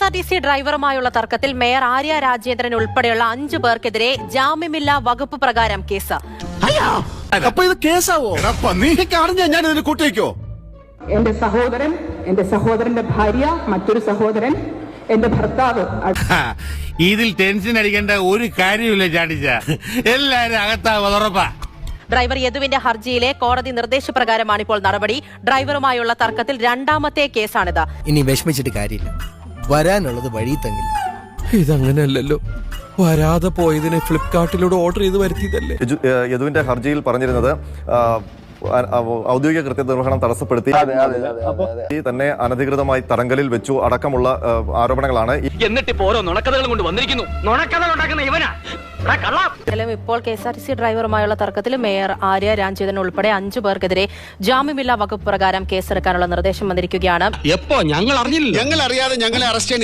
KSRTC ഡ്രൈവറുമായുള്ള തർക്കത്തിൽ mayor Arya Rajendran ഉൾപ്പെടെയുള്ള 5 പേർക്കെതിരെ ജാമ്യമില്ലാ വകുപ്പ് പ്രകാരം കേസ്. അപ്പൊ ഇത് കേസാവോ? ഞാൻ ഇതിന് കൂട്ടിവെക്കോ? എന്റെ സഹോദരൻ, എന്റെ സഹോദരന്റെ ഭാര്യ, മറ്റൊരു സഹോദരൻ, എന്റെ ഭർത്താവ്. ഇതിൽ ടെൻഷൻ അടിക്കേണ്ട ഒരു കാര്യമില്ല ചാടിച്ച, എല്ലാരും അകത്താവും ഉറപ്പാ. ഡ്രൈവർ യദുവിന്റെ ഹർജിയിലെ കോടതി നിർദ്ദേശപ്രകാരമാണ് ഇപ്പോൾ നടപടി. ഡ്രൈവറുമായുള്ള തർക്കത്തിൽ 2ാമത്തെ കേസാണിത്. ഇനി വിഷമിച്ചിട്ട് കാര്യമില്ല, വരാനുള്ളത് വഴി തങ്ങില്ല. ഇതങ്ങനെയല്ലല്ലോ, വരാതെ പോയതിനെ ഫ്ലിപ്കാർട്ടിലൂടെ ഓർഡർ ചെയ്ത് വരുത്തിയതല്ലേ. യദുവിന്റെ ഹർജിയിൽ പറഞ്ഞിരുന്നത് ഔദ്യോഗിക കൃത്യനിർവഹണം തടസ്സപ്പെടുത്തി തന്നെ അനധികൃതമായി തടങ്കലിൽ വെച്ചു അടക്കമുള്ള ആരോപണങ്ങളാണ്. ഇപ്പോൾ KSRTC ഡ്രൈവറുമായുള്ള തർക്കത്തിൽ മേയർ ആര്യ രാജേന്ദ്രൻ ഉൾപ്പെടെ 5 പേർക്കെതിരെ ജാമ്യമില്ലാ വകുപ്പ് പ്രകാരം കേസെടുക്കാനുള്ള നിർദ്ദേശം വന്നിരിക്കുകയാണ്. എപ്പോ ഞങ്ങൾ അറിഞ്ഞില്ല, ഞങ്ങൾ അറിയാതെ ഞങ്ങളെ അറസ്റ്റ്